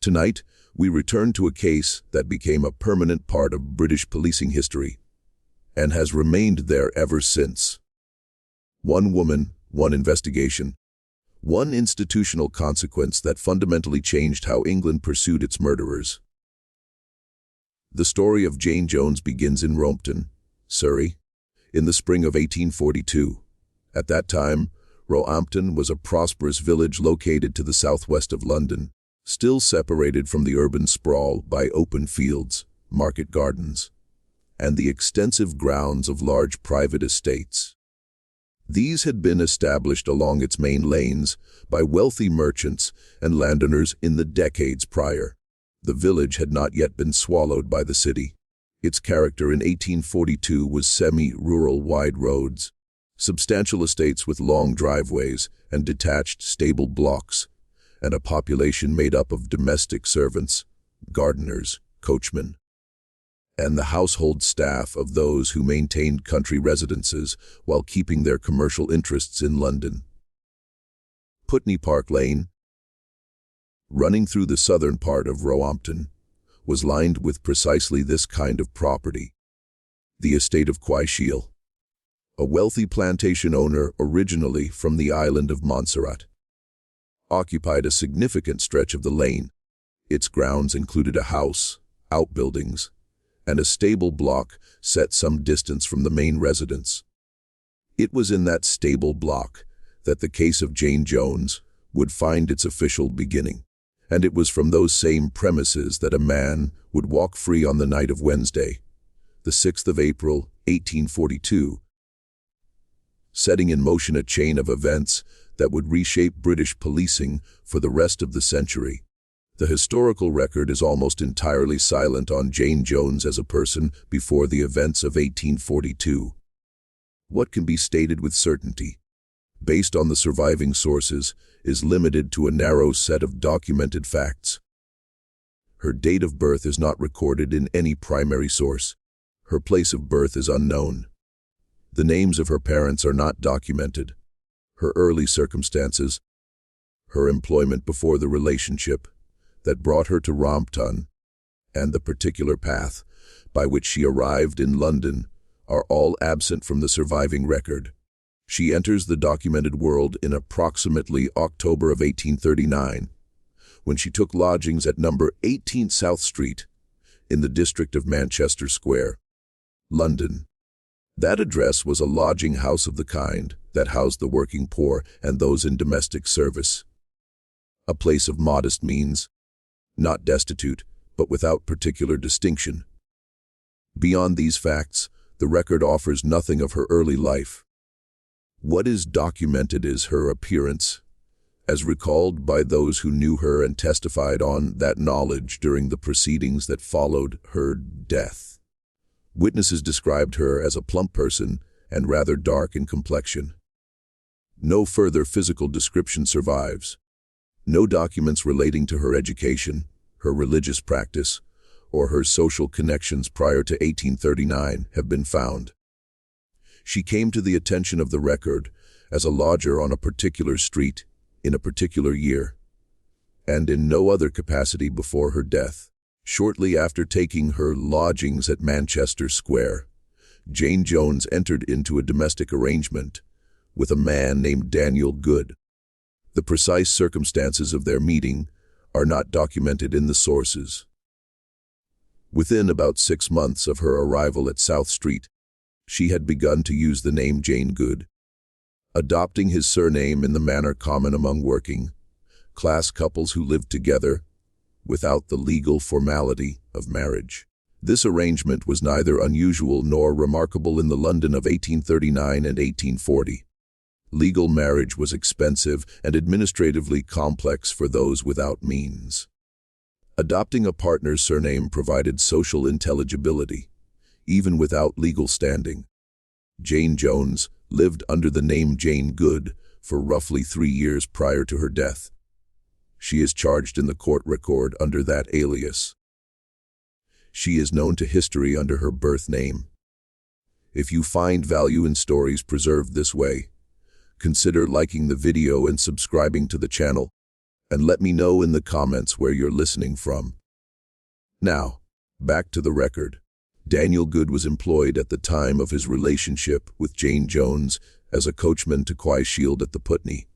Tonight, we return to a case that became a permanent part of British policing history and has remained there ever since. One woman, one investigation, one institutional consequence that fundamentally changed how England pursued its murderers. The story of Jane Jones begins in Roehampton, Surrey, in the spring of 1842. At that time, Roehampton was a prosperous village located to the southwest of London, still separated from the urban sprawl by open fields, market gardens, and the extensive grounds of large private estates. These had been established along its main lanes by wealthy merchants and landowners in the decades prior. The village had not yet been swallowed by the city. Its character in 1842 was semi-rural wide roads, substantial estates with long driveways and detached stable blocks, and a population made up of domestic servants, gardeners, coachmen, and the household staff of those who maintained country residences while keeping their commercial interests in London. Putney Park Lane, running through the southern part of Roehampton, was lined with precisely this kind of property. The estate of Quayshiel, a wealthy plantation owner originally from the island of Montserrat, occupied a significant stretch of the lane. Its grounds included a house, outbuildings, and a stable block set some distance from the main residence. It was in that stable block that the case of Jane Jones would find its official beginning, and it was from those same premises that a man would walk free on the night of Wednesday, the 6th of April, 1842, setting in motion a chain of events that would reshape British policing for the rest of the century. The historical record is almost entirely silent on Jane Jones as a person before the events of 1842. What can be stated with certainty, based on the surviving sources, is limited to a narrow set of documented facts. Her date of birth is not recorded in any primary source. Her place of birth is unknown. The names of her parents are not documented. Her early circumstances, her employment before the relationship that brought her to Roehampton, and the particular path by which she arrived in London are all absent from the surviving record. She enters the documented world in approximately October of 1839, when she took lodgings at number 18 South Street, in the district of Manchester Square, London. That address was a lodging house of the kind that housed the working poor and those in domestic service. A place of modest means, not destitute, but without particular distinction. Beyond these facts, the record offers nothing of her early life. What is documented is her appearance, as recalled by those who knew her and testified on that knowledge during the proceedings that followed her death. Witnesses described her as a plump person and rather dark in complexion. No further physical description survives. No documents relating to her education, her religious practice, or her social connections prior to 1839 have been found. She came to the attention of the record as a lodger on a particular street in a particular year, and in no other capacity before her death. Shortly after taking her lodgings at Manchester Square, Jane Jones entered into a domestic arrangement with a man named Daniel Good. The precise circumstances of their meeting are not documented in the sources. Within about 6 months of her arrival at South Street, she had begun to use the name Jane Good, adopting his surname in the manner common among working-class couples who lived together without the legal formality of marriage. This arrangement was neither unusual nor remarkable in the London of 1839 and 1840. Legal marriage was expensive and administratively complex for those without means. Adopting a partner's surname provided social intelligibility, even without legal standing. Jane Jones lived under the name Jane Good for roughly 3 years prior to her death. She is charged in the court record under that alias. She is known to history under her birth name. If you find value in stories preserved this way, consider liking the video and subscribing to the channel. and let me know in the comments where you're listening from. Now, back to the record. Daniel Good was employed at the time of his relationship with Jane Jones as a coachman to Quay Shield at the Putney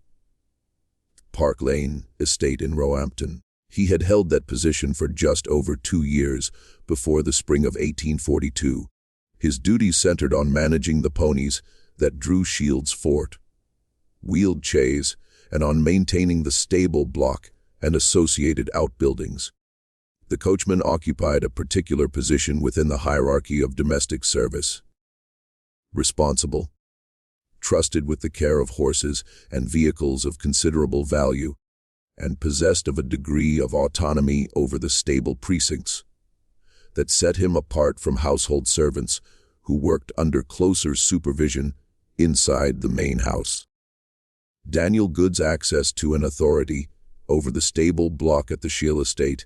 Park Lane estate in Roehampton. He had held that position for just over 2 years before the spring of 1842. His duties centered on managing the ponies that drew Shield's fort, wheeled chaise, and on maintaining the stable block and associated outbuildings. The coachman occupied a particular position within the hierarchy of domestic service. Responsible, trusted with the care of horses and vehicles of considerable value, and possessed of a degree of autonomy over the stable precincts that set him apart from household servants who worked under closer supervision inside the main house. Daniel Good's access to an authority over the stable block at the Shield estate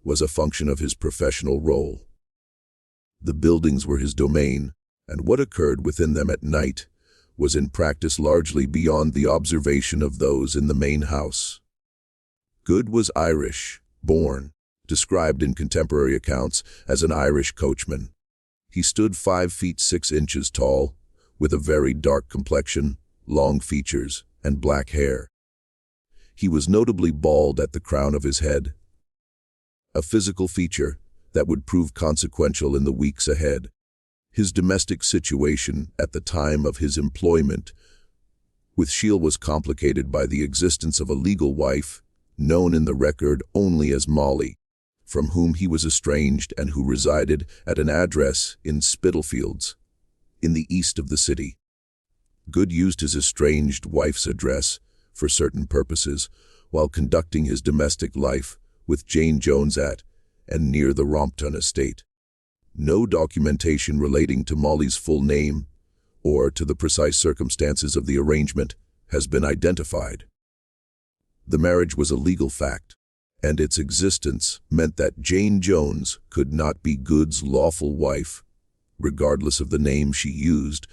was a function of his professional role. The buildings were his domain, and what occurred within them at night was in practice largely beyond the observation of those in the main house. Good was Irish, born, described in contemporary accounts as an Irish coachman. He stood 5 feet 6 inches tall, with a very dark complexion, long features, and black hair. He was notably bald at the crown of his head, a physical feature that would prove consequential in the weeks ahead. His domestic situation at the time of his employment with Shield was complicated by the existence of a legal wife, known in the record only as Molly, from whom he was estranged and who resided at an address in Spitalfields, in the east of the city. Good used his estranged wife's address for certain purposes while conducting his domestic life with Jane Jones at and near the Roehampton estate. No documentation relating to Molly's full name or to the precise circumstances of the arrangement has been identified. The marriage was a legal fact, and its existence meant that Jane Jones could not be Good's lawful wife, regardless of the name she used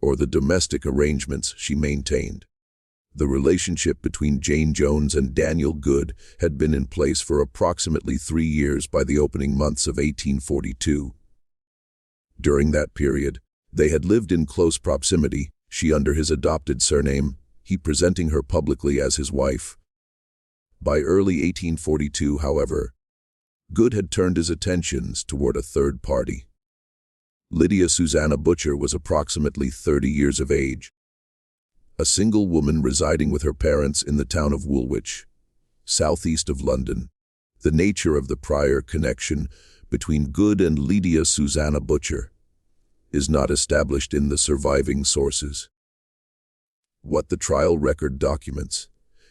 or the domestic arrangements she maintained. The relationship between Jane Jones and Daniel Good had been in place for approximately 3 years by the opening months of 1842. During that period, they had lived in close proximity, she under his adopted surname, he presenting her publicly as his wife. By early 1842, however, Good had turned his attentions toward a third party. Lydia Susanna Butcher was approximately 30 years of age, a single woman residing with her parents in the town of Woolwich, southeast of London. The nature of the prior connection between Good and Lydia Susanna Butcher is not established in the surviving sources. What the trial record documents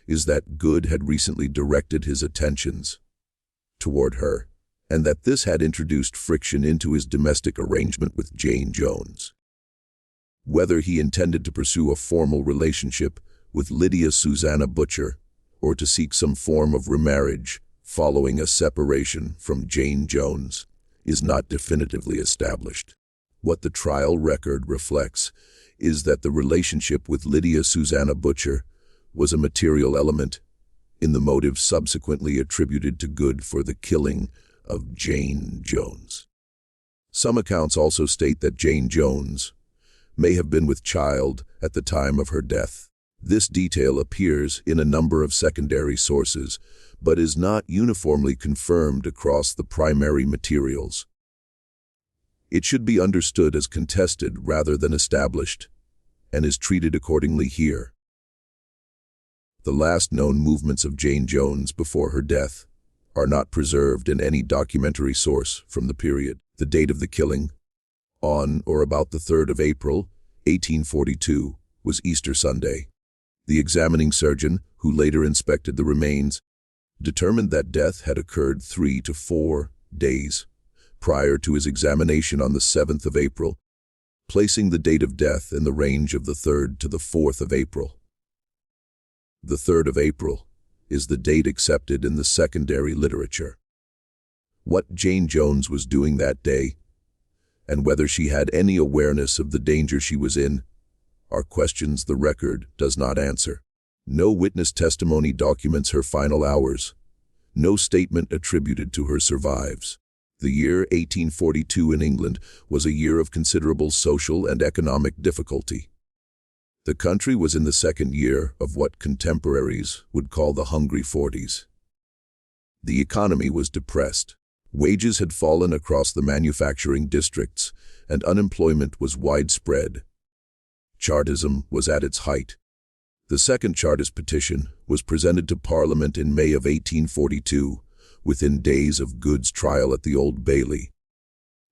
is that Good had recently directed his attentions toward her, and that this had introduced friction into his domestic arrangement with Jane Jones. Whether he intended to pursue a formal relationship with Lydia Susanna Butcher or to seek some form of remarriage following a separation from Jane Jones is not definitively established. What the trial record reflects is that the relationship with Lydia Susanna Butcher was a material element in the motive subsequently attributed to Good for the killing of Jane Jones. Some accounts also state that Jane Jones may have been with child at the time of her death. This detail appears in a number of secondary sources, but is not uniformly confirmed across the primary materials. It should be understood as contested rather than established, and is treated accordingly here. The last known movements of Jane Jones before her death are not preserved in any documentary source from the period. The date of the killing, on or about the 3rd of April, 1842, was Easter Sunday. The examining surgeon, who later inspected the remains, determined that death had occurred 3 to 4 days prior to his examination on the 7th of April, placing the date of death in the range of the 3rd to the 4th of April. The 3rd of April is the date accepted in the secondary literature. What Jane Jones was doing that day, and whether she had any awareness of the danger she was in, are questions the record does not answer. No witness testimony documents her final hours. No statement attributed to her survives. The year 1842 in England was a year of considerable social and economic difficulty. The country was in the second year of what contemporaries would call the Hungry Forties. The economy was depressed. Wages had fallen across the manufacturing districts, and unemployment was widespread. Chartism was at its height. The second Chartist petition was presented to Parliament in May of 1842, within days of Good's trial at the Old Bailey.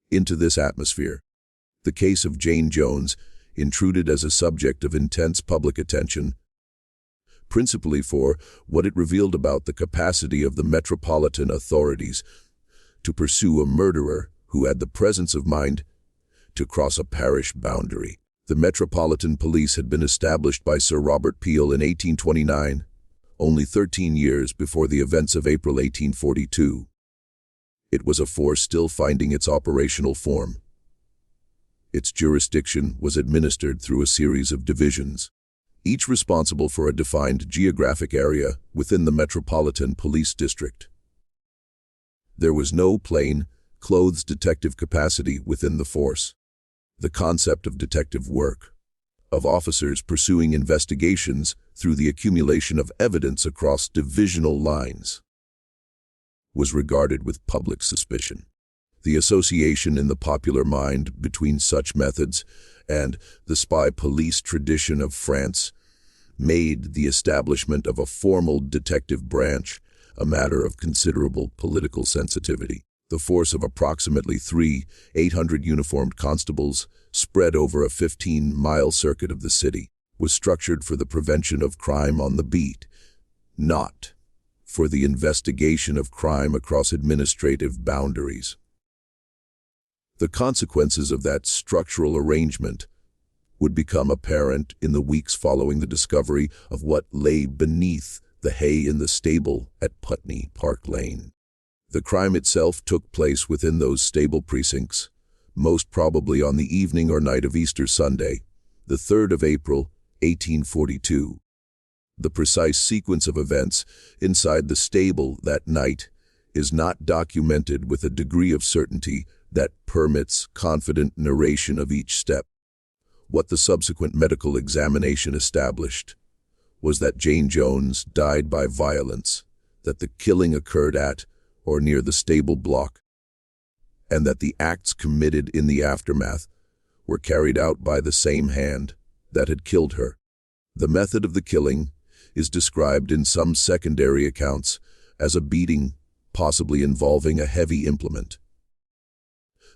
Into this atmosphere, the case of Jane Jones intruded as a subject of intense public attention, principally for what it revealed about the capacity of the metropolitan authorities to pursue a murderer who had the presence of mind to cross a parish boundary. The Metropolitan Police had been established by Sir Robert Peel in 1829, only 13 years before the events of April 1842. It was a force still finding its operational form. Its jurisdiction was administered through a series of divisions, each responsible for a defined geographic area within the Metropolitan Police District. There was no plain, clothes detective capacity within the force. The concept of detective work, of officers pursuing investigations through the accumulation of evidence across divisional lines, was regarded with public suspicion. The association in the popular mind between such methods and the spy police tradition of France made the establishment of a formal detective branch a matter of considerable political sensitivity. The force of approximately 800 uniformed constables, spread over a 15-mile circuit of the city, was structured for the prevention of crime on the beat, not for the investigation of crime across administrative boundaries. The consequences of that structural arrangement would become apparent in the weeks following the discovery of what lay beneath the hay in the stable at Putney Park Lane. The crime itself took place within those stable precincts, most probably on the evening or night of Easter Sunday, the 3rd of April, 1842. The precise sequence of events inside the stable that night is not documented with a degree of certainty that permits confident narration of each step. What the subsequent medical examination established was that Jane Jones died by violence, that the killing occurred at or near the stable block, and that the acts committed in the aftermath were carried out by the same hand that had killed her. The method of the killing is described in some secondary accounts as a beating, possibly involving a heavy implement.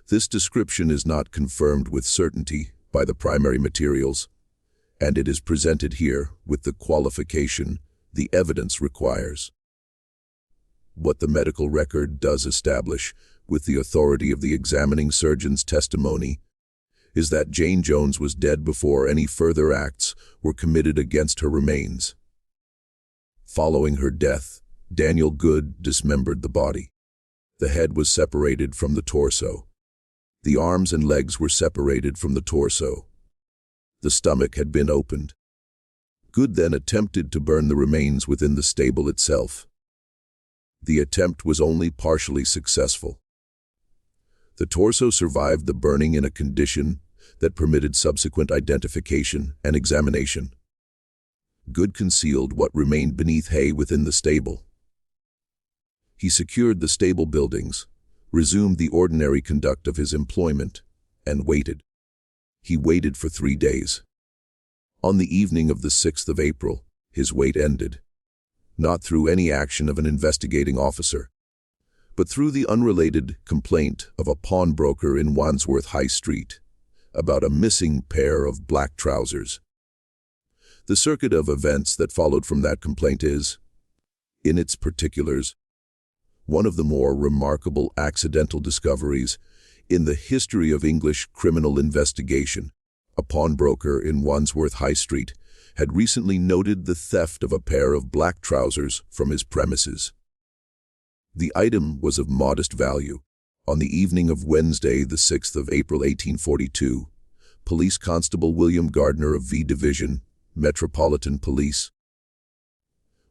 This description is not confirmed with certainty by the primary materials, and it is presented here with the qualification the evidence requires. What the medical record does establish, with the authority of the examining surgeon's testimony, is that Jane Jones was dead before any further acts were committed against her remains. Following her death, Daniel Good dismembered the body. The head was separated from the torso. The arms and legs were separated from the torso. The stomach had been opened. Good then attempted to burn the remains within the stable itself. The attempt was only partially successful. The torso survived the burning in a condition that permitted subsequent identification and examination. Good concealed what remained beneath hay within the stable. He secured the stable buildings, resumed the ordinary conduct of his employment, and waited. He waited for 3 days. On the evening of the 6th of April, his wait ended. Not through any action of an investigating officer, but through the unrelated complaint of a pawnbroker in Wandsworth High Street about a missing pair of black trousers. The circuit of events that followed from that complaint is, in its particulars, one of the more remarkable accidental discoveries in the history of English criminal investigation. A pawnbroker in Wandsworth High Street had recently noted the theft of a pair of black trousers from his premises. The item was of modest value. On the evening of Wednesday, the 6th of April 1842, Police Constable William Gardner of V Division, Metropolitan Police,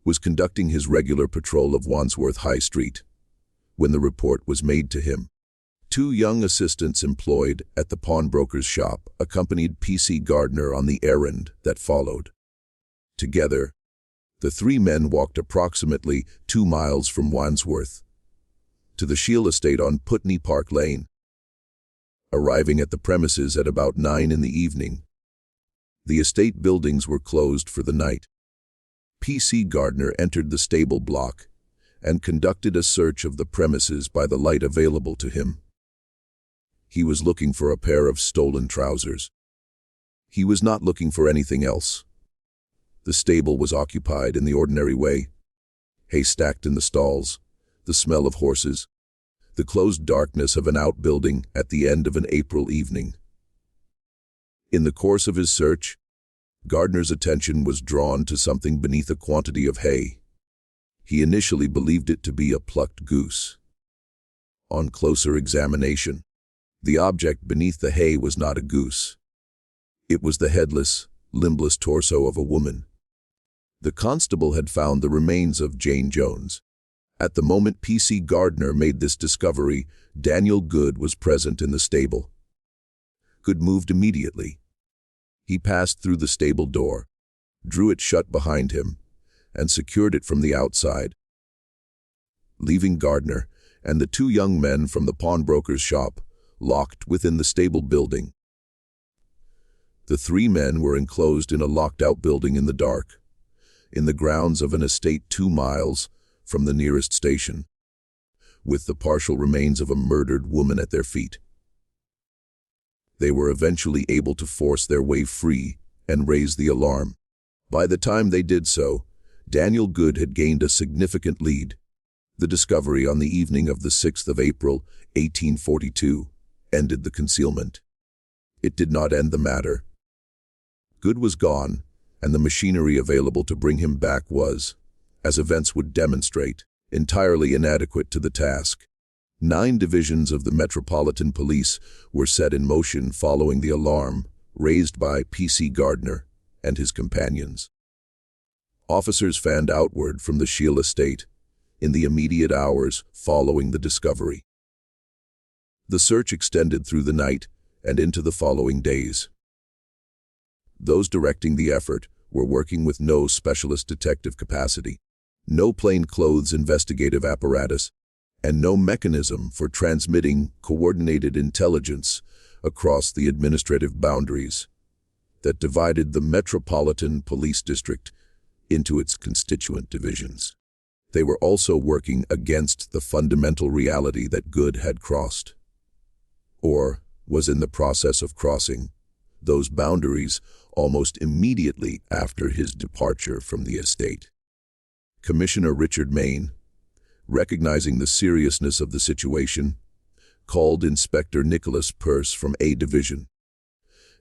was conducting his regular patrol of Wandsworth High Street when the report was made to him. Two young assistants employed at the pawnbroker's shop accompanied P.C. Gardner on the errand that followed. Together, the three men walked approximately 2 miles from Wandsworth to the Shield estate on Putney Park Lane. Arriving at the premises at about 9 in the evening, the estate buildings were closed for the night. P.C. Gardner entered the stable block and conducted a search of the premises by the light available to him. He was looking for a pair of stolen trousers. He was not looking for anything else. The stable was occupied in the ordinary way. Hay stacked in the stalls, the smell of horses, the closed darkness of an outbuilding at the end of an April evening. In the course of his search, Gardner's attention was drawn to something beneath a quantity of hay. He initially believed it to be a plucked goose. On closer examination, the object beneath the hay was not a goose. It was the headless, limbless torso of a woman. The constable had found the remains of Jane Jones. At the moment P.C. Gardner made this discovery, Daniel Good was present in the stable. Good moved immediately. He passed through the stable door, drew it shut behind him, and secured it from the outside. Leaving Gardner and the two young men from the pawnbroker's shop locked within the stable building. The three men were enclosed in a locked-out building in the dark, in the grounds of an estate 2 miles from the nearest station, with the partial remains of a murdered woman at their feet. They were eventually able to force their way free and raise the alarm. By the time they did so, Daniel Good had gained a significant lead. The discovery on the evening of the 6th of April, 1842, ended the concealment. It did not end the matter. Good was gone, and the machinery available to bring him back was, as events would demonstrate, entirely inadequate to the task. 9 divisions of the Metropolitan Police were set in motion following the alarm raised by P.C. Gardner and his companions. Officers fanned outward from the Shield estate in the immediate hours following the discovery. The search extended through the night and into the following days. Those directing the effort were working with no specialist detective capacity, no plainclothes investigative apparatus, and no mechanism for transmitting coordinated intelligence across the administrative boundaries that divided the Metropolitan Police District into its constituent divisions. They were also working against the fundamental reality that Good had crossed, or was in the process of crossing, those boundaries almost immediately after his departure from the estate. Commissioner Richard Maine, recognizing the seriousness of the situation, called Inspector Nicholas Pearce from A Division.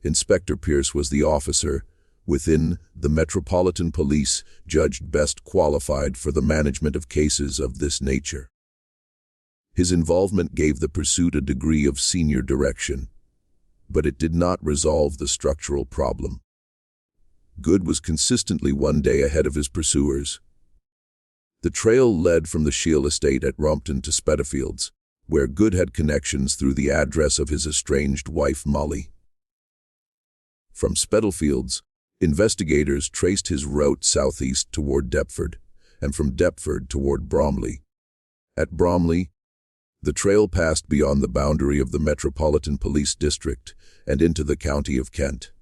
Inspector Pearce was the officer within the Metropolitan Police judged best qualified for the management of cases of this nature. His involvement gave the pursuit a degree of senior direction, but it did not resolve the structural problem. Good was consistently 1 day ahead of his pursuers. The trail led from the Shield estate at Roehampton to Spitalfields, where Good had connections through the address of his estranged wife Molly. From Spitalfields, investigators traced his route southeast toward Deptford, and from Deptford toward Bromley. At Bromley, the trail passed beyond the boundary of the Metropolitan Police District and into the county of Kent.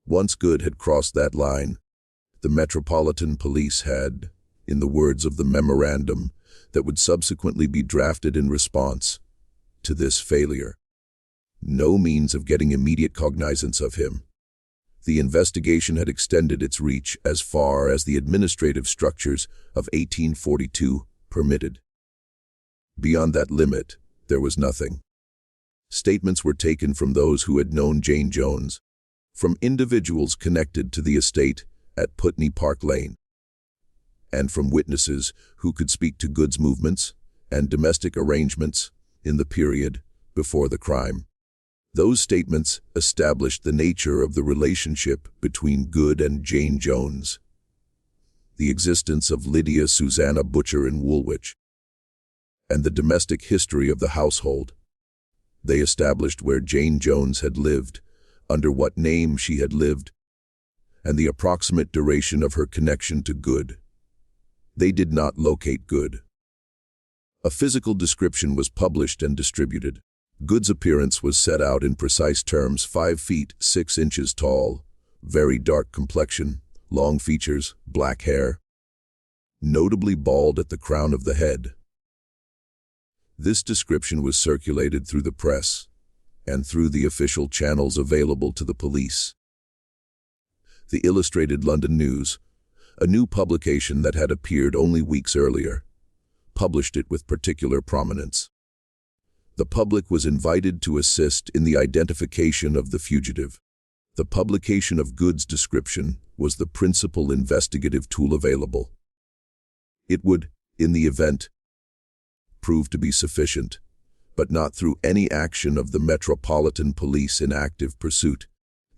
Once Good had crossed that line, the Metropolitan Police had, in the words of the memorandum that would subsequently be drafted in response to this failure, no means of getting immediate cognizance of him. The investigation had extended its reach as far as the administrative structures of 1842 permitted. Beyond that limit, there was nothing. Statements were taken from those who had known Jane Jones, from individuals connected to the estate at Putney Park Lane, and from witnesses who could speak to Good's movements and domestic arrangements in the period before the crime. Those statements established the nature of the relationship between Good and Jane Jones. the existence of Lydia Susanna Butcher in Woolwich, and the domestic history of the household. They established where Jane Jones had lived, under what name she had lived, and the approximate duration of her connection to Good. They did not locate Good. A physical description was published and distributed. Good's appearance was set out in precise terms: 5 feet 6 inches tall, very dark complexion, long features, black hair, notably bald at the crown of the head. This description was circulated through the press and through the official channels available to the police. The Illustrated London News, a new publication that had appeared only weeks earlier, published it with particular prominence. The public was invited to assist in the identification of the fugitive. The publication of Good's description was the principal investigative tool available. It would, in the event, prove to be sufficient, but not through any action of the Metropolitan Police in active pursuit.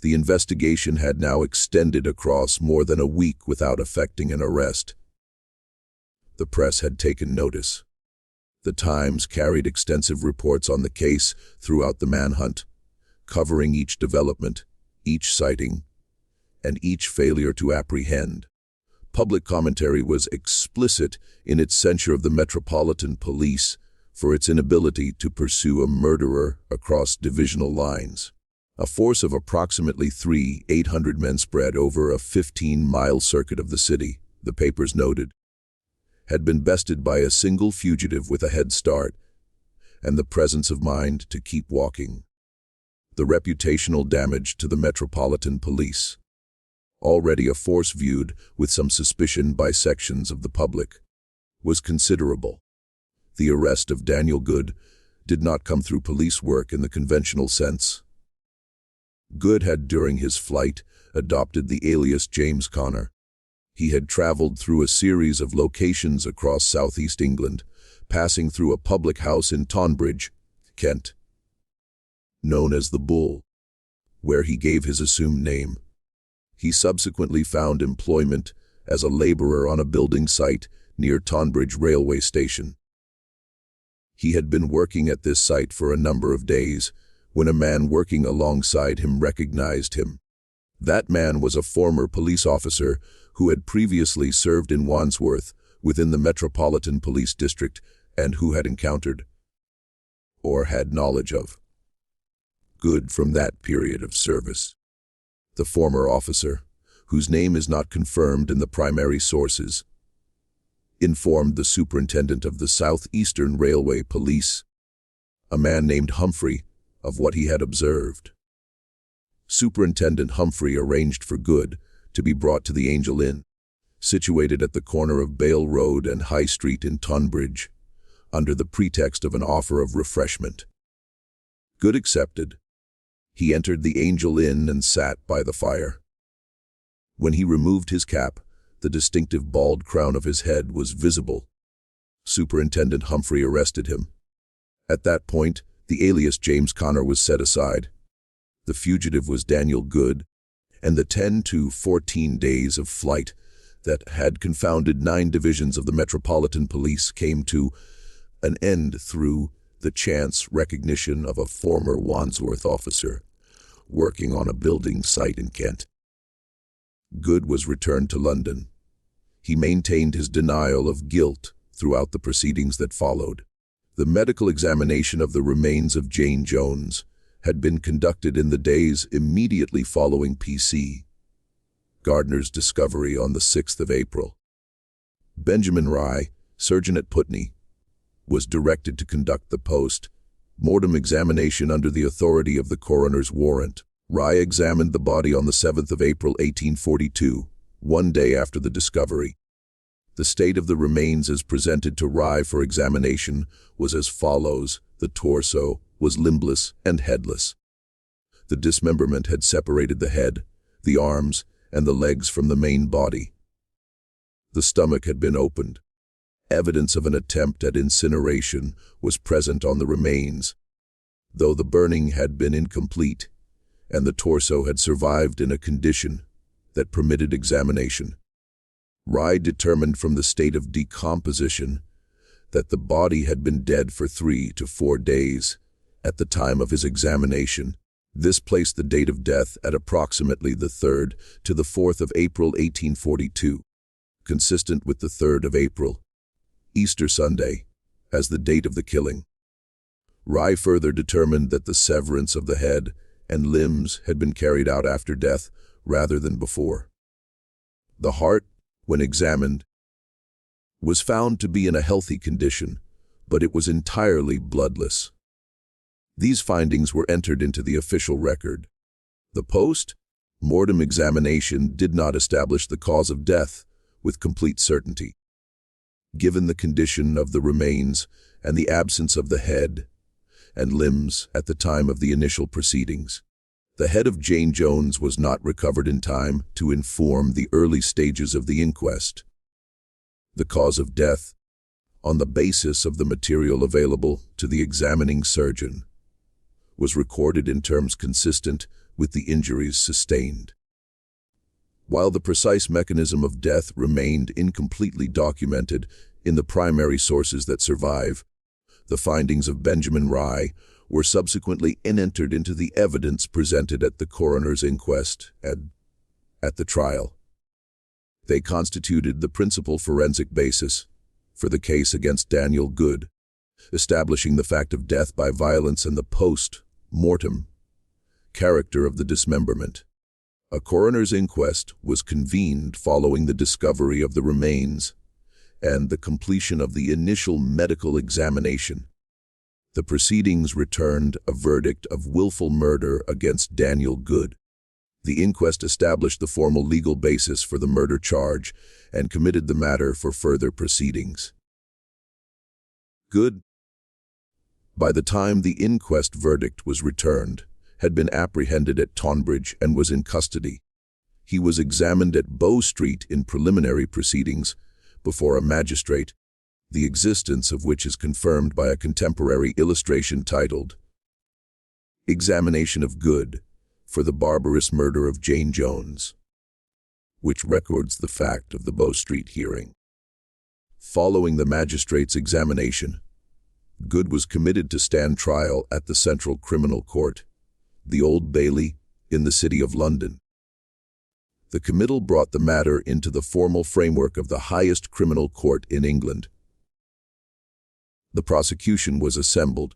The investigation had now extended across more than a week without effecting an arrest. The press had taken notice. The Times carried extensive reports on the case throughout the manhunt, covering each development, each sighting, and each failure to apprehend. Public commentary was explicit in its censure of the Metropolitan Police for its inability to pursue a murderer across divisional lines. A force of approximately 800 men spread over a 15-mile circuit of the city, the papers noted, had been bested by a single fugitive with a head start and the presence of mind to keep walking. The reputational damage to the Metropolitan Police, already a force viewed with some suspicion by sections of the public, was considerable. The arrest of Daniel Good did not come through police work in the conventional sense. Good had, during his flight, adopted the alias James Connor. He had traveled through a series of locations across southeast England, passing through a public house in Tonbridge, Kent, known as the Bull, where he gave his assumed name. He subsequently found employment as a laborer on a building site near Tonbridge railway station. He had been working at this site for a number of days when a man working alongside him recognized him. That man was a former police officer who had previously served in Wandsworth within the Metropolitan Police District and who had encountered, or had knowledge of, Good from that period of service. The former officer, whose name is not confirmed in the primary sources, informed the superintendent of the Southeastern Railway Police, a man named Humphrey, of what he had observed. Superintendent Humphrey arranged for Good to be brought to the Angel Inn, situated at the corner of Bale Road and High Street in Tonbridge, under the pretext of an offer of refreshment. Good accepted. He entered the Angel Inn and sat by the fire. When he removed his cap, the distinctive bald crown of his head was visible. Superintendent Humphrey arrested him. At that point, the alias James Connor was set aside. The fugitive was Daniel Good, and the 10 to 14 days of flight that had confounded 9 divisions of the Metropolitan Police came to an end through the chance recognition of a former Wandsworth officer working on a building site in Kent. Good was returned to London. He maintained his denial of guilt throughout the proceedings that followed. The medical examination of the remains of Jane Jones had been conducted in the days immediately following P.C. Gardner's discovery on the 6th of April. Benjamin Rye, surgeon at Putney, was directed to conduct the post-mortem examination under the authority of the coroner's warrant. Rye examined the body on the 7th of April 1842, one day after the discovery. The state of the remains as presented to Rye for examination was as follows. The torso was limbless and headless. The dismemberment had separated the head, the arms, and the legs from the main body. The stomach had been opened. Evidence of an attempt at incineration was present on the remains, though the burning had been incomplete, and the torso had survived in a condition that permitted examination. Rye determined from the state of decomposition that the body had been dead for 3 to 4 days at the time of his examination. This placed the date of death at approximately the 3rd to the 4th of April 1842, consistent with the 3rd of April, Easter Sunday, as the date of the killing. Rye further determined that the severance of the head and limbs had been carried out after death rather than before. The heart, when examined, was found to be in a healthy condition, but it was entirely bloodless. These findings were entered into the official record. The post-mortem examination did not establish the cause of death with complete certainty. Given the condition of the remains and the absence of the head and limbs at the time of the initial proceedings, the head of Jane Jones was not recovered in time to inform the early stages of the inquest. The cause of death, on the basis of the material available to the examining surgeon, was recorded in terms consistent with the injuries sustained. While the precise mechanism of death remained incompletely documented in the primary sources that survive, the findings of Benjamin Rye were subsequently entered into the evidence presented at the coroner's inquest and at the trial. They constituted the principal forensic basis for the case against Daniel Good, establishing the fact of death by violence and the post-mortem character of the dismemberment. A coroner's inquest was convened following the discovery of the remains and the completion of the initial medical examination. The proceedings returned a verdict of willful murder against Daniel Good. The inquest established the formal legal basis for the murder charge and committed the matter for further proceedings. Good, by the time the inquest verdict was returned, had been apprehended at Tonbridge and was in custody. He was examined at Bow Street in preliminary proceedings before a magistrate, the existence of which is confirmed by a contemporary illustration titled "Examination of Good for the Barbarous Murder of Jane Jones," which records the fact of the Bow Street hearing. Following the magistrate's examination, Good was committed to stand trial at the Central Criminal Court, the Old Bailey, in the City of London. The committal brought the matter into the formal framework of the highest criminal court in England. The prosecution was assembled.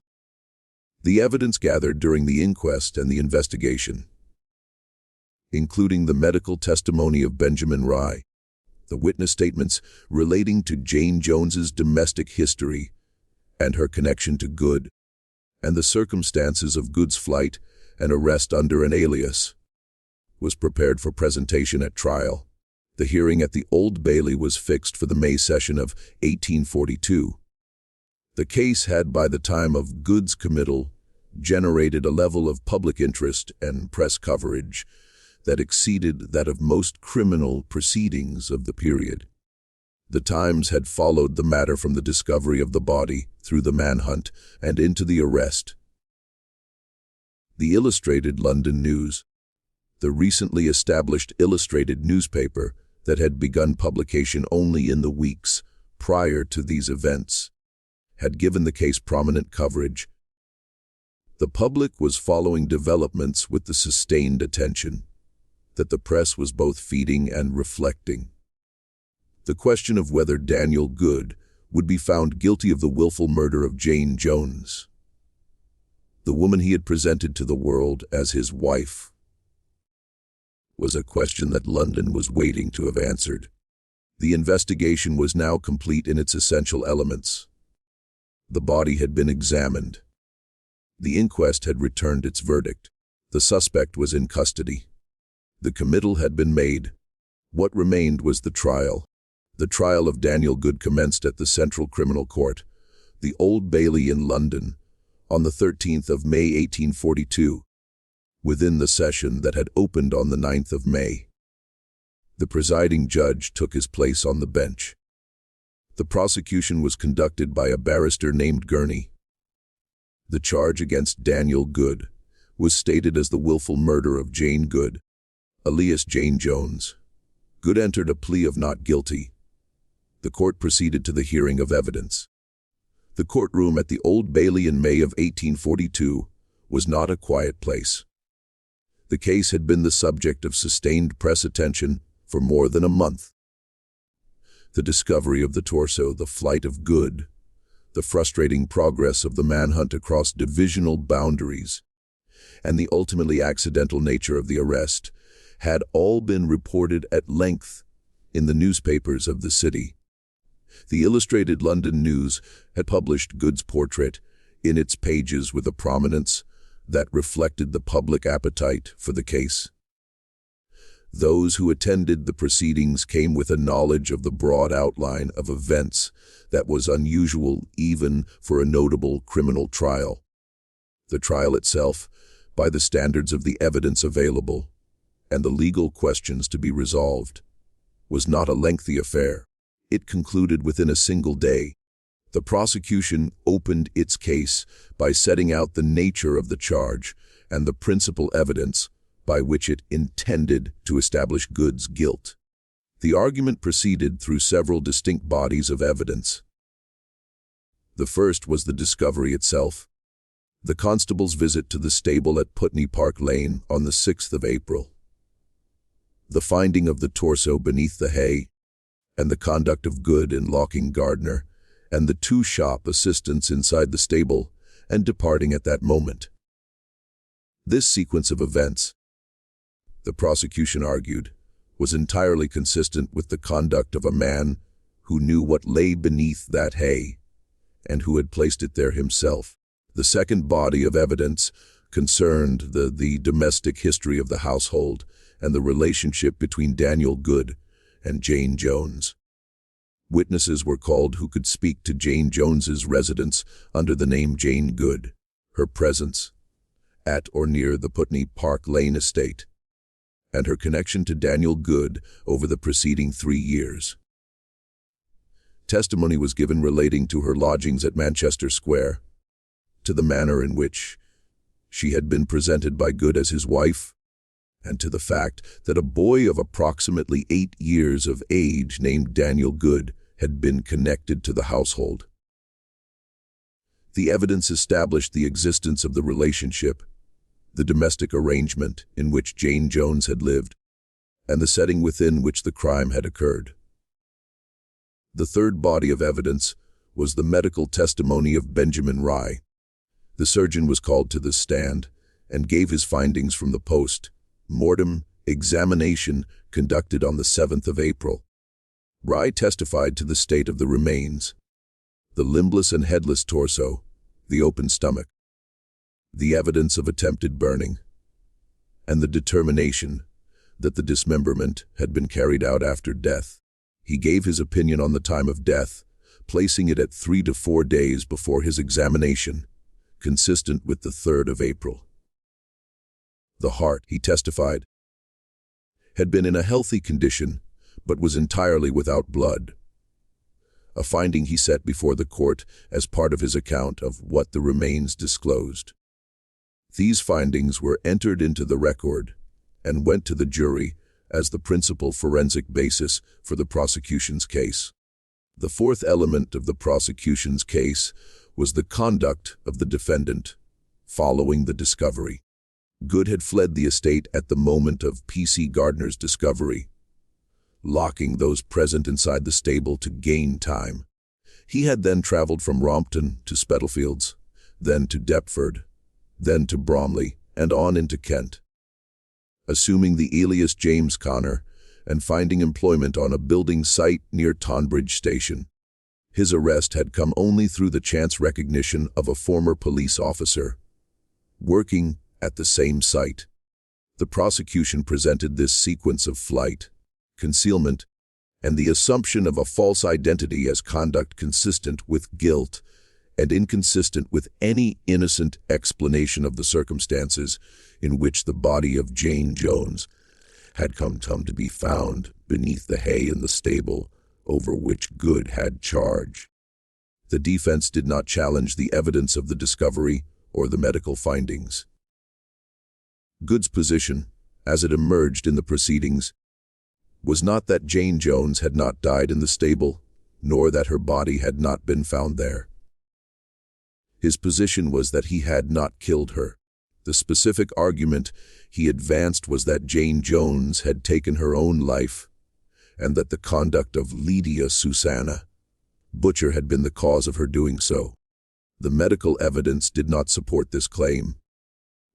The evidence gathered during the inquest and the investigation, including the medical testimony of Benjamin Rye, the witness statements relating to Jane Jones's domestic history and her connection to Good, and the circumstances of Good's flight and arrest under an alias, was prepared for presentation at trial. The hearing at the Old Bailey was fixed for the May session of 1842. The case had, by the time of Good's committal, generated a level of public interest and press coverage that exceeded that of most criminal proceedings of the period. The Times had followed the matter from the discovery of the body through the manhunt and into the arrest. The Illustrated London News, the recently established illustrated newspaper that had begun publication only in the weeks prior to these events, had given the case prominent coverage. The public was following developments with the sustained attention that the press was both feeding and reflecting. The question of whether Daniel Good would be found guilty of the willful murder of Jane Jones, the woman he had presented to the world as his wife, was a question that London was waiting to have answered. The investigation was now complete in its essential elements. The body had been examined. The inquest had returned its verdict. The suspect was in custody. The committal had been made. What remained was the trial. The trial of Daniel Good commenced at the Central Criminal Court, the Old Bailey in London, on the 13th of May 1842, within the session that had opened on the 9th of May. The presiding judge took his place on the bench. The prosecution was conducted by a barrister named Gurney. The charge against Daniel Good was stated as the willful murder of Jane Good, alias Jane Jones. Good entered a plea of not guilty. The court proceeded to the hearing of evidence. The courtroom at the Old Bailey in May of 1842 was not a quiet place. The case had been the subject of sustained press attention for more than a month. The discovery of the torso, the flight of Good, the frustrating progress of the manhunt across divisional boundaries, and the ultimately accidental nature of the arrest had all been reported at length in the newspapers of the city. The Illustrated London News had published Good's portrait in its pages with a prominence that reflected the public appetite for the case. Those who attended the proceedings came with a knowledge of the broad outline of events that was unusual even for a notable criminal trial. The trial itself, by the standards of the evidence available and the legal questions to be resolved, was not a lengthy affair. It concluded within a single day. The prosecution opened its case by setting out the nature of the charge and the principal evidence by which it intended to establish Good's guilt. The argument proceeded through several distinct bodies of evidence. The first was the discovery itself. The constable's visit to the stable at Putney Park Lane on the 6th of April. The finding of the torso beneath the hay, and the conduct of Good in locking Gardner and the two shop assistants inside the stable and departing at that moment. This sequence of events, the prosecution argued, was entirely consistent with the conduct of a man who knew what lay beneath that hay and who had placed it there himself. The second body of evidence concerned the domestic history of the household and the relationship between Daniel Good and Jane Jones. Witnesses were called who could speak to Jane Jones's residence under the name Jane Good, her presence at or near the Putney Park Lane estate, and her connection to Daniel Good over the preceding 3 years. Testimony was given relating to her lodgings at Manchester Square, to the manner in which she had been presented by Good as his wife, and to the fact that a boy of approximately 8 years of age named Daniel Good had been connected to the household. The evidence established the existence of the relationship, the domestic arrangement in which Jane Jones had lived, and the setting within which the crime had occurred. The third body of evidence was the medical testimony of Benjamin Rye. The surgeon was called to the stand and gave his findings from the post-mortem examination conducted on the 7th of April. Rye testified to the state of the remains, the limbless and headless torso, the open stomach, the evidence of attempted burning, and the determination that the dismemberment had been carried out after death. He gave his opinion on the time of death, placing it at 3 to 4 days before his examination, consistent with the 3rd of April. The heart, he testified, had been in a healthy condition, but was entirely without blood, a finding he set before the court as part of his account of what the remains disclosed. These findings were entered into the record and went to the jury as the principal forensic basis for the prosecution's case. The fourth element of the prosecution's case was the conduct of the defendant following the discovery. Good had fled the estate at the moment of P.C. Gardner's discovery, locking those present inside the stable to gain time. He had then traveled from Roehampton to Spitalfields, then to Deptford, then to Bromley, and on into Kent. Assuming the alias James Connor and finding employment on a building site near Tonbridge Station. His arrest had come only through the chance recognition of a former police officer working at the same site. The prosecution presented this sequence of flight, concealment, and the assumption of a false identity as conduct consistent with guilt and inconsistent with any innocent explanation of the circumstances in which the body of Jane Jones had come to be found beneath the hay in the stable over which Good had charge. The defense did not challenge the evidence of the discovery or the medical findings. Good's position, as it emerged in the proceedings, was not that Jane Jones had not died in the stable, nor that her body had not been found there. His position was that he had not killed her. The specific argument he advanced was that Jane Jones had taken her own life, and that the conduct of Lydia Susanna Butcher had been the cause of her doing so. The medical evidence did not support this claim.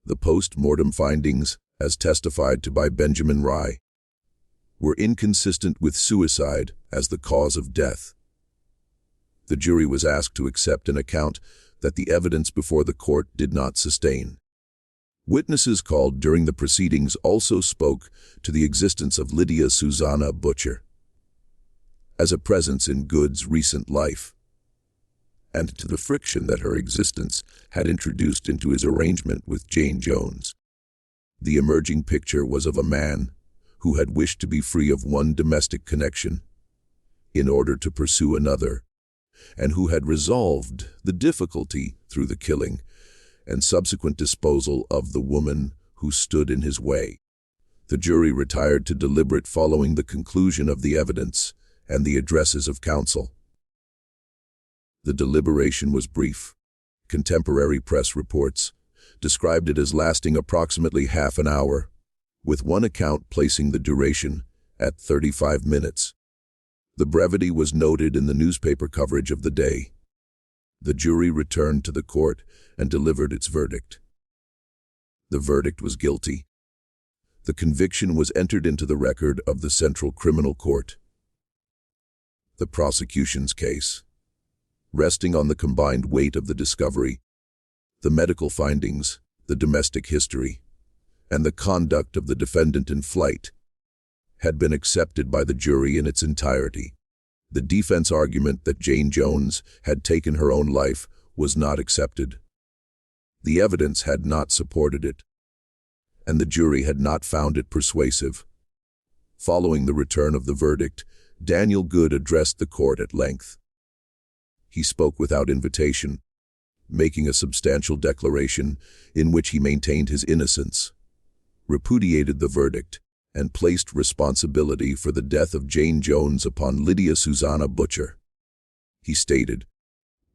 The post-mortem findings, as testified to by Benjamin Rye, were inconsistent with suicide as the cause of death. The jury was asked to accept an account that the evidence before the court did not sustain. Witnesses called during the proceedings also spoke to the existence of Lydia Susanna Butcher as a presence in Good's recent life, and to the friction that her existence had introduced into his arrangement with Jane Jones. The emerging picture was of a man who had wished to be free of one domestic connection in order to pursue another, and who had resolved the difficulty through the killing and subsequent disposal of the woman who stood in his way. The jury retired to deliberate following the conclusion of the evidence and the addresses of counsel. The deliberation was brief. Contemporary press reports described it as lasting approximately half an hour, with one account placing the duration at 35 minutes. The brevity was noted in the newspaper coverage of the day. The jury returned to the court and delivered its verdict. The verdict was guilty. The conviction was entered into the record of the Central Criminal Court. The prosecution's case, resting on the combined weight of the discovery, the medical findings, the domestic history, and the conduct of the defendant in flight, had been accepted by the jury in its entirety. The defense argument that Jane Jones had taken her own life was not accepted. The evidence had not supported it, and the jury had not found it persuasive. Following the return of the verdict, Daniel Good addressed the court at length. He spoke without invitation, making a substantial declaration in which he maintained his innocence, repudiated the verdict, and placed responsibility for the death of Jane Jones upon Lydia Susanna Butcher. He stated,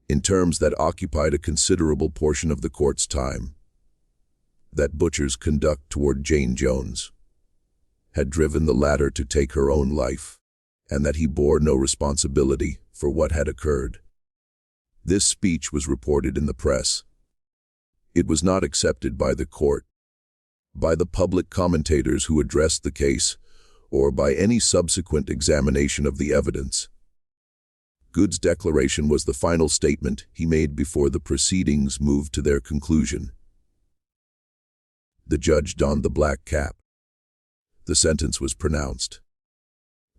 in terms that occupied a considerable portion of the court's time, that Butcher's conduct toward Jane Jones had driven the latter to take her own life, and that he bore no responsibility for what had occurred. This speech was reported in the press. It was not accepted by the court, by the public commentators who addressed the case, or by any subsequent examination of the evidence. Good's declaration was the final statement he made before the proceedings moved to their conclusion. The judge donned the black cap. The sentence was pronounced.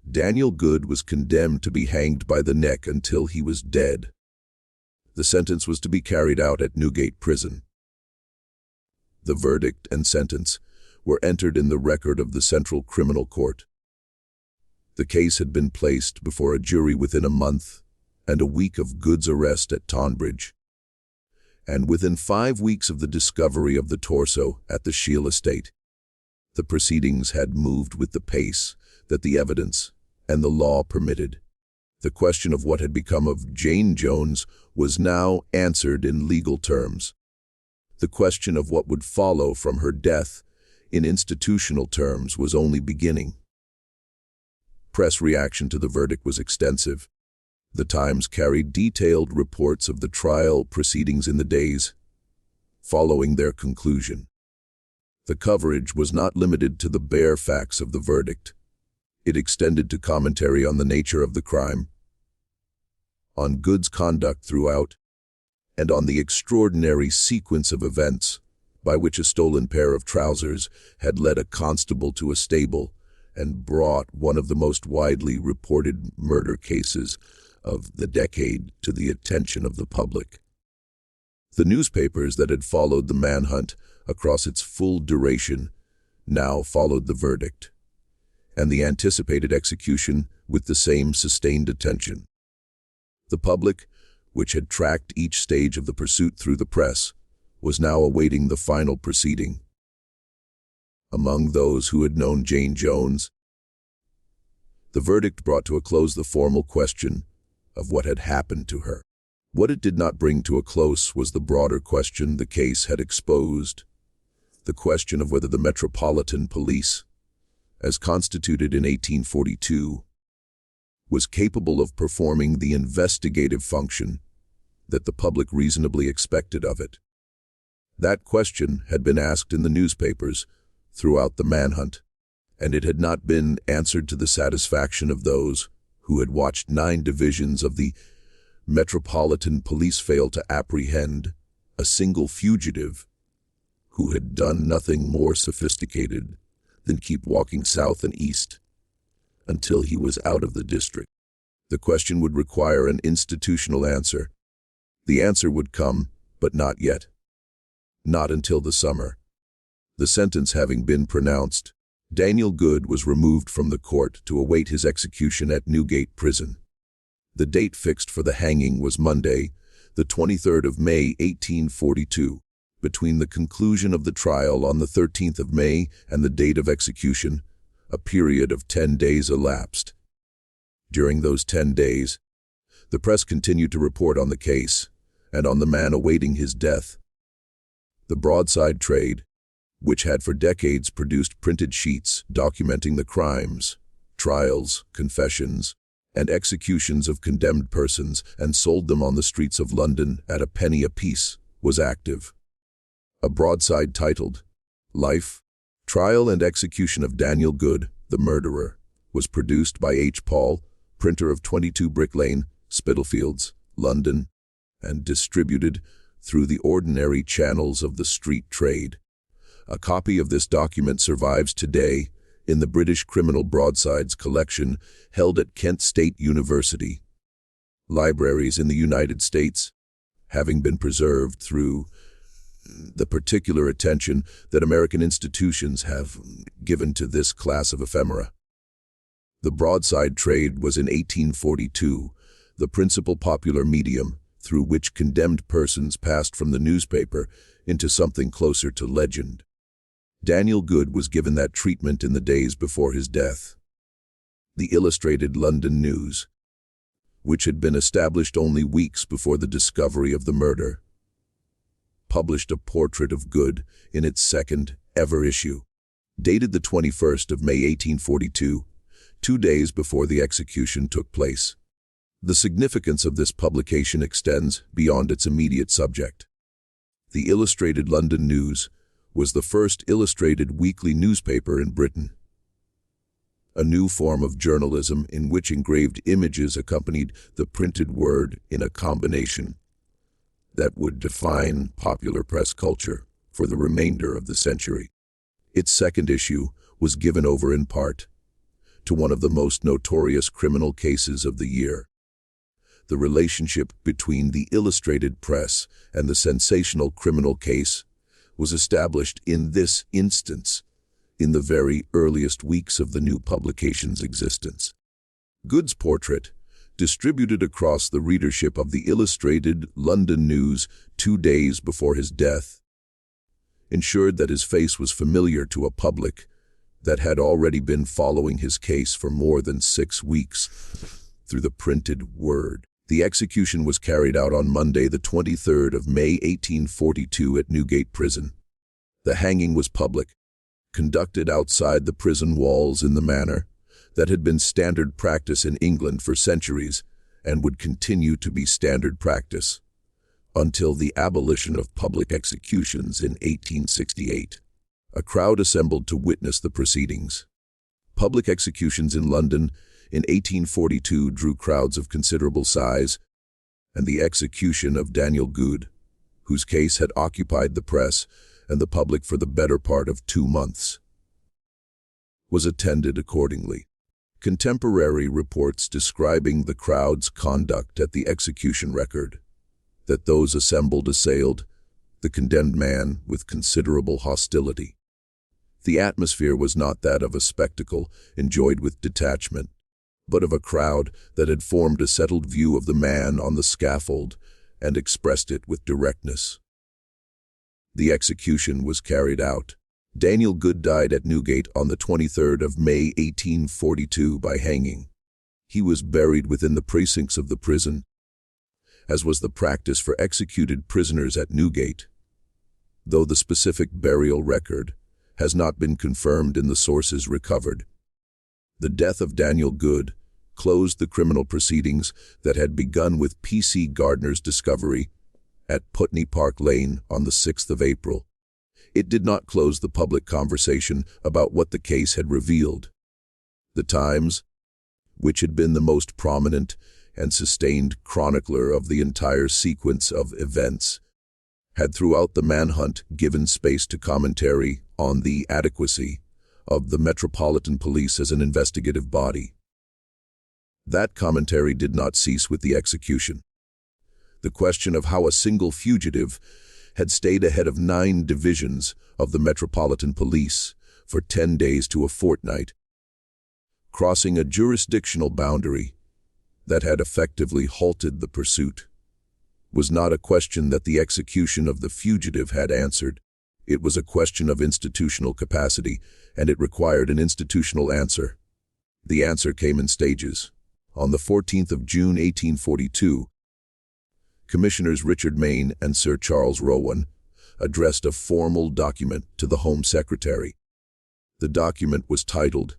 Daniel Good was condemned to be hanged by the neck until he was dead. The sentence was to be carried out at Newgate Prison. The verdict and sentence were entered in the record of the Central Criminal Court. The case had been placed before a jury within a month and a week of Good's arrest at Tonbridge, and within 5 weeks of the discovery of the torso at the Shield estate. The proceedings had moved with the pace that the evidence and the law permitted. The question of what had become of Jane Jones was now answered in legal terms. The question of what would follow from her death in institutional terms was only beginning. Press reaction to the verdict was extensive. The Times carried detailed reports of the trial proceedings in the days following their conclusion. The coverage was not limited to the bare facts of the verdict. It extended to commentary on the nature of the crime, on Good's conduct throughout, and on the extraordinary sequence of events by which a stolen pair of trousers had led a constable to a stable and brought one of the most widely reported murder cases of the decade to the attention of the public. The newspapers that had followed the manhunt across its full duration now followed the verdict, and the anticipated execution with the same sustained attention. The public, which had tracked each stage of the pursuit through the press, was now awaiting the final proceeding. Among those who had known Jane Jones, The verdict brought to a close the formal question of what had happened to her. What it did not bring to a close was the broader question the case had exposed, the question of whether the Metropolitan Police, as constituted in 1842, was capable of performing the investigative function that the public reasonably expected of it. That question had been asked in the newspapers throughout the manhunt, and it had not been answered to the satisfaction of those who had watched 9 divisions of the Metropolitan Police fail to apprehend a single fugitive who had done nothing more sophisticated than keep walking south and east until he was out of the district. The question would require an institutional answer. The answer would come, but not yet. Not until the summer. The sentence having been pronounced, Daniel Good was removed from the court to await his execution at Newgate Prison. The date fixed for the hanging was Monday, the 23rd of May, 1842. Between the conclusion of the trial on the 13th of May and the date of execution, a period of 10 days elapsed. During those 10 days, the press continued to report on the case and on the man awaiting his death. The broadside trade, which had for decades produced printed sheets documenting the crimes, trials, confessions, and executions of condemned persons and sold them on the streets of London at a penny apiece, was active. A broadside titled, "Life, Trial and Execution of Daniel Good, the Murderer," was produced by H. Paul, printer of 22 Brick Lane, Spitalfields, London, and distributed through the ordinary channels of the street trade. A copy of this document survives today in the British Criminal Broadsides collection held at Kent State University. Libraries in the United States, having been preserved through the particular attention that American institutions have given to this class of ephemera. The broadside trade was in 1842 the principal popular medium through which condemned persons passed from the newspaper into something closer to legend. Daniel Good was given that treatment in the days before his death. The Illustrated London News, which had been established only weeks before the discovery of the murder, published a portrait of Good in its second ever issue, dated the 21st of May 1842, 2 days before the execution took place. The significance of this publication extends beyond its immediate subject. The Illustrated London News was the first illustrated weekly newspaper in Britain, a new form of journalism in which engraved images accompanied the printed word in a combination that would define popular press culture for the remainder of the century. Its second issue was given over in part to one of the most notorious criminal cases of the year. The relationship between the illustrated press and the sensational criminal case was established in this instance in the very earliest weeks of the new publication's existence. Good's portrait, distributed across the readership of the Illustrated London News 2 days before his death, ensured that his face was familiar to a public that had already been following his case for more than 6 weeks through the printed word. The execution was carried out on Monday, the 23rd of May, 1842 at Newgate Prison. The hanging was public, conducted outside the prison walls in the manner that had been standard practice in England for centuries and would continue to be standard practice until the abolition of public executions in 1868. A crowd assembled to witness the proceedings. Public executions in London in 1842 drew crowds of considerable size, and the execution of Daniel Good, whose case had occupied the press and the public for the better part of 2 months, was attended accordingly. Contemporary reports describing the crowd's conduct at the execution record that those assembled assailed the condemned man with considerable hostility. The atmosphere was not that of a spectacle enjoyed with detachment, but of a crowd that had formed a settled view of the man on the scaffold and expressed it with directness. The execution was carried out. Daniel Good died at Newgate on the 23rd of May 1842 by hanging. He was buried within the precincts of the prison, as was the practice for executed prisoners at Newgate, though the specific burial record has not been confirmed in the sources recovered. The death of Daniel Good closed the criminal proceedings that had begun with P.C. Gardner's discovery at Putney Park Lane on the 6th of April. It did not close the public conversation about what the case had revealed. The Times, which had been the most prominent and sustained chronicler of the entire sequence of events, had throughout the manhunt given space to commentary on the adequacy of the Metropolitan Police as an investigative body. That commentary did not cease with the execution. The question of how a single fugitive had stayed ahead of 9 divisions of the Metropolitan Police for 10 days to a fortnight, crossing a jurisdictional boundary that had effectively halted the pursuit, was not a question that the execution of the fugitive had answered. It was a question of institutional capacity, and it required an institutional answer. The answer came in stages. On the 14th of June 1842, Commissioners Richard Mayne and Sir Charles Rowan addressed a formal document to the Home Secretary. The document was titled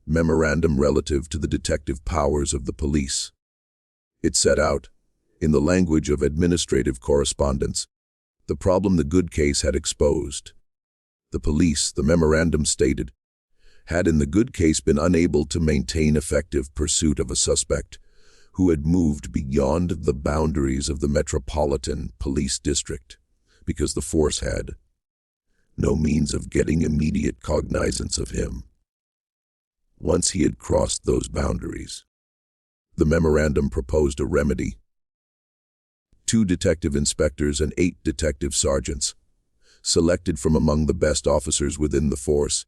Memorandum Relative to the Detective Powers of the Police. It set out, in the language of administrative correspondence, the problem the Good case had exposed. The police, the memorandum stated, had in the Good case been unable to maintain effective pursuit of a suspect who had moved beyond the boundaries of the Metropolitan Police District because the force had no means of getting immediate cognizance of him once he had crossed those boundaries. The memorandum proposed a remedy. 2 detective inspectors and 8 detective sergeants, selected from among the best officers within the force,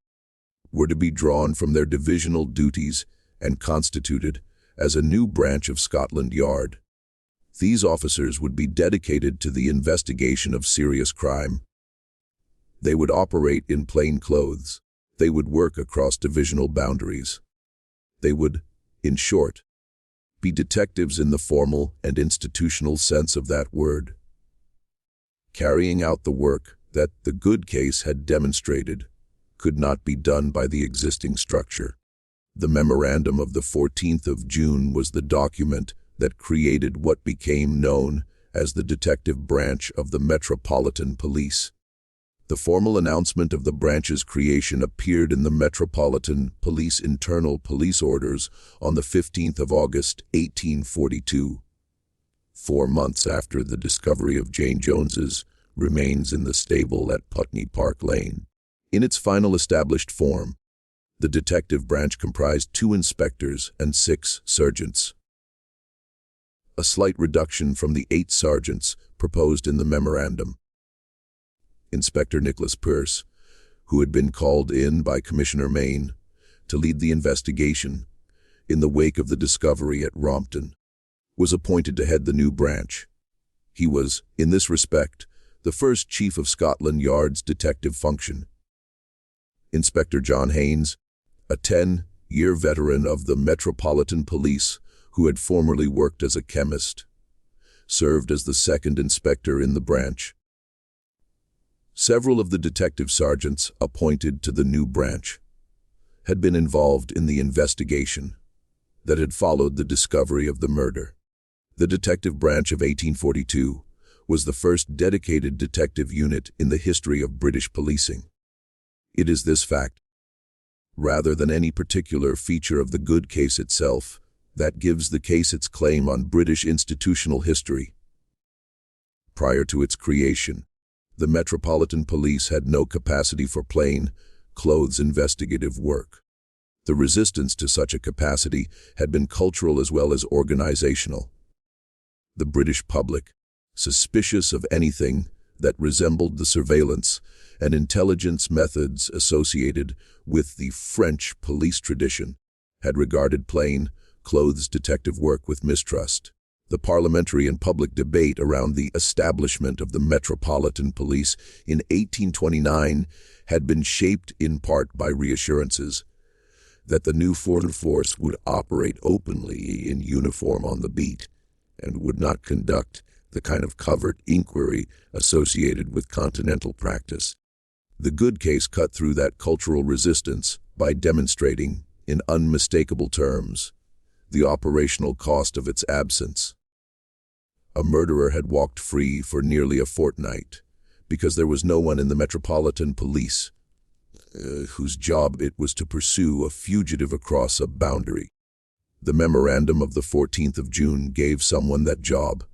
were to be drawn from their divisional duties and constituted as a new branch of Scotland Yard. These officers would be dedicated to the investigation of serious crime. They would operate in plain clothes. They would work across divisional boundaries. They would, in short, be detectives in the formal and institutional sense of that word, carrying out the work that the Good case had demonstrated could not be done by the existing structure. The memorandum of the 14th of June was the document that created what became known as the detective branch of the Metropolitan Police. The formal announcement of the branch's creation appeared in the Metropolitan Police Internal Police Orders on the 15th of August, 1842, 4 months after the discovery of Jane Jones's remains in the stable at Putney Park Lane. In its final established form, the detective branch comprised 2 inspectors and 6 sergeants, a slight reduction from the 8 sergeants proposed in the memorandum. Inspector Nicholas Pearce, who had been called in by Commissioner Mayne to lead the investigation in the wake of the discovery at Roehampton, was appointed to head the new branch. He was, in this respect, the first Chief of Scotland Yard's detective function. Inspector John Haynes, a 10-year veteran of the Metropolitan Police who had formerly worked as a chemist, served as the second inspector in the branch. Several of the detective sergeants appointed to the new branch had been involved in the investigation that had followed the discovery of the murder. The detective branch of 1842 was the first dedicated detective unit in the history of British policing. It is this fact, rather than any particular feature of the Good case itself, that gives the case its claim on British institutional history. Prior to its creation, the Metropolitan Police had no capacity for plain clothes investigative work. The resistance to such a capacity had been cultural as well as organizational. The British public, suspicious of anything that resembled the surveillance and intelligence methods associated with the French police tradition, had regarded plain clothes detective work with mistrust. The parliamentary and public debate around the establishment of the Metropolitan Police in 1829 had been shaped in part by reassurances that the new force would operate openly in uniform on the beat and would not conduct the kind of covert inquiry associated with continental practice. The good case cut through that cultural resistance by demonstrating, in unmistakable terms, the operational cost of its absence. A murderer had walked free for nearly a fortnight because there was no one in the Metropolitan Police whose job it was to pursue a fugitive across a boundary. The memorandum of the 14th of June gave someone that job.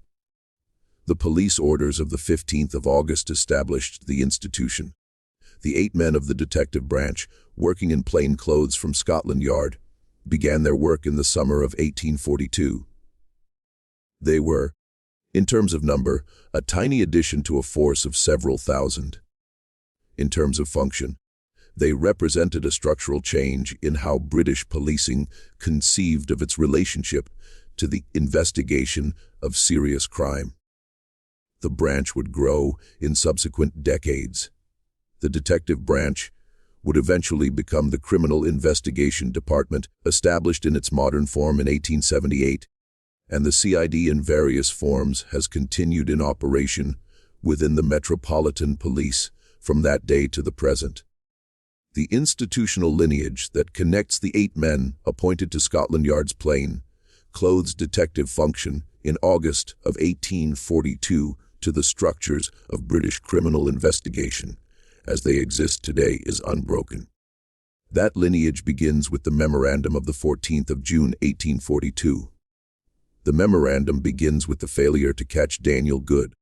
The police orders of the 15th of August established the institution. The 8 men of the detective branch, working in plain clothes from Scotland Yard, began their work in the summer of 1842. They were, in terms of number, a tiny addition to a force of several thousand. In terms of function, they represented a structural change in how British policing conceived of its relationship to the investigation of serious crime. The branch would grow in subsequent decades. The detective branch would eventually become the Criminal Investigation Department, established in its modern form in 1878, and the CID in various forms has continued in operation within the Metropolitan Police from that day to the present. The institutional lineage that connects the 8 men appointed to Scotland Yard's plain clothes detective function in August of 1842 to the structures of British criminal investigation as they exist today is unbroken. That lineage begins with the memorandum of the 14th of June 1842. The memorandum begins with the failure to catch Daniel Good.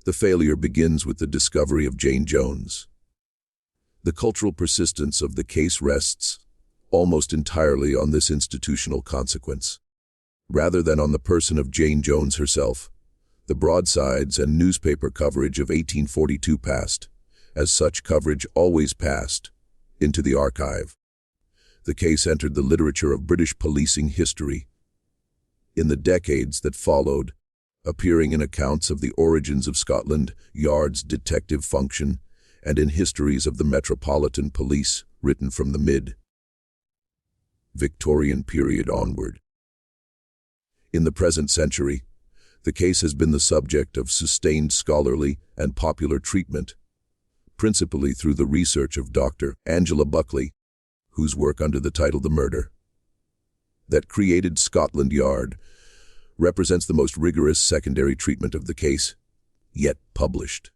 The failure begins with the discovery of Jane Jones. The cultural persistence of the case rests almost entirely on this institutional consequence. Rather than on the person of Jane Jones herself, the broadsides and newspaper coverage of 1842 passed, as such coverage always passed, into the archive. The case entered the literature of British policing history. In the decades that followed, appearing in accounts of the origins of Scotland Yard's detective function and in histories of the Metropolitan Police written from the mid-Victorian period onward. In the present century, the case has been the subject of sustained scholarly and popular treatment, principally through the research of Dr. Angela Buckley, whose work under the title The Murder That Created Scotland Yard represents the most rigorous secondary treatment of the case yet published.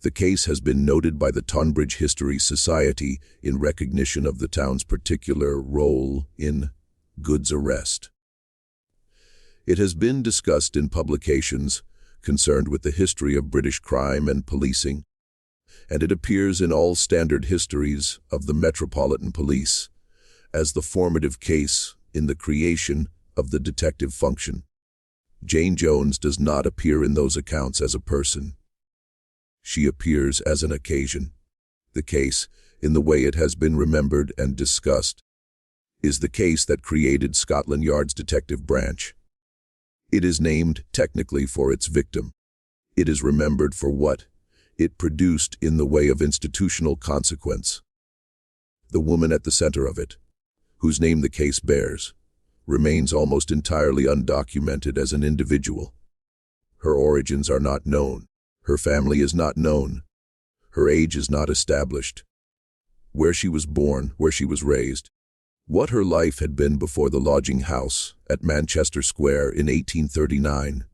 The case has been noted by the Tonbridge History Society in recognition of the town's particular role in Good's arrest. It has been discussed in publications concerned with the history of British crime and policing, and it appears in all standard histories of the Metropolitan Police as the formative case in the creation of the detective function. Jane Jones does not appear in those accounts as a person. She appears as an occasion. The case, in the way it has been remembered and discussed, is the case that created Scotland Yard's detective branch. It is named technically for its victim. It is remembered for what it produced in the way of institutional consequence. The woman at the center of it, whose name the case bears, remains almost entirely undocumented as an individual. Her origins are not known. Her family is not known. Her age is not established. Where she was born, where she was raised, what her life had been before the lodging house at Manchester Square in 1839.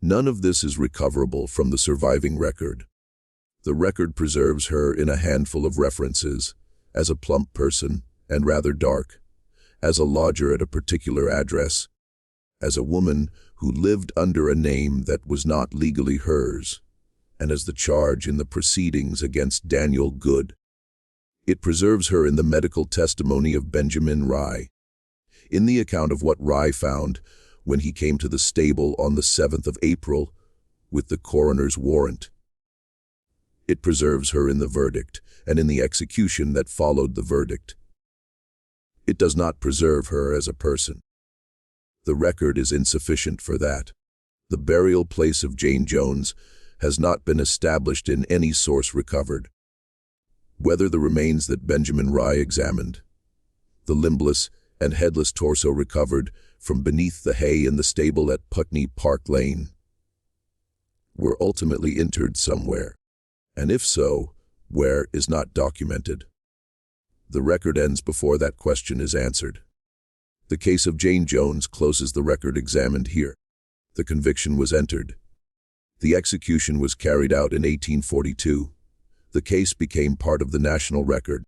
None of this is recoverable from the surviving record. The record preserves her in a handful of references, as a plump person and rather dark, as a lodger at a particular address, as a woman who lived under a name that was not legally hers, and as the charge in the proceedings against Daniel Good. It preserves her in the medical testimony of Benjamin Rye, in the account of what Rye found when he came to the stable on the 7th of April with the coroner's warrant. It preserves her in the verdict and in the execution that followed the verdict. It does not preserve her as a person. The record is insufficient for that. The burial place of Jane Jones has not been established in any source recovered. Whether the remains that Benjamin Rye examined, the limbless and headless torso recovered from beneath the hay in the stable at Putney Park Lane, were ultimately interred somewhere, and if so, where is not documented. The record ends before that question is answered. The case of Jane Jones closes the record examined here. The conviction was entered. The execution was carried out in 1842. The case became part of the national record.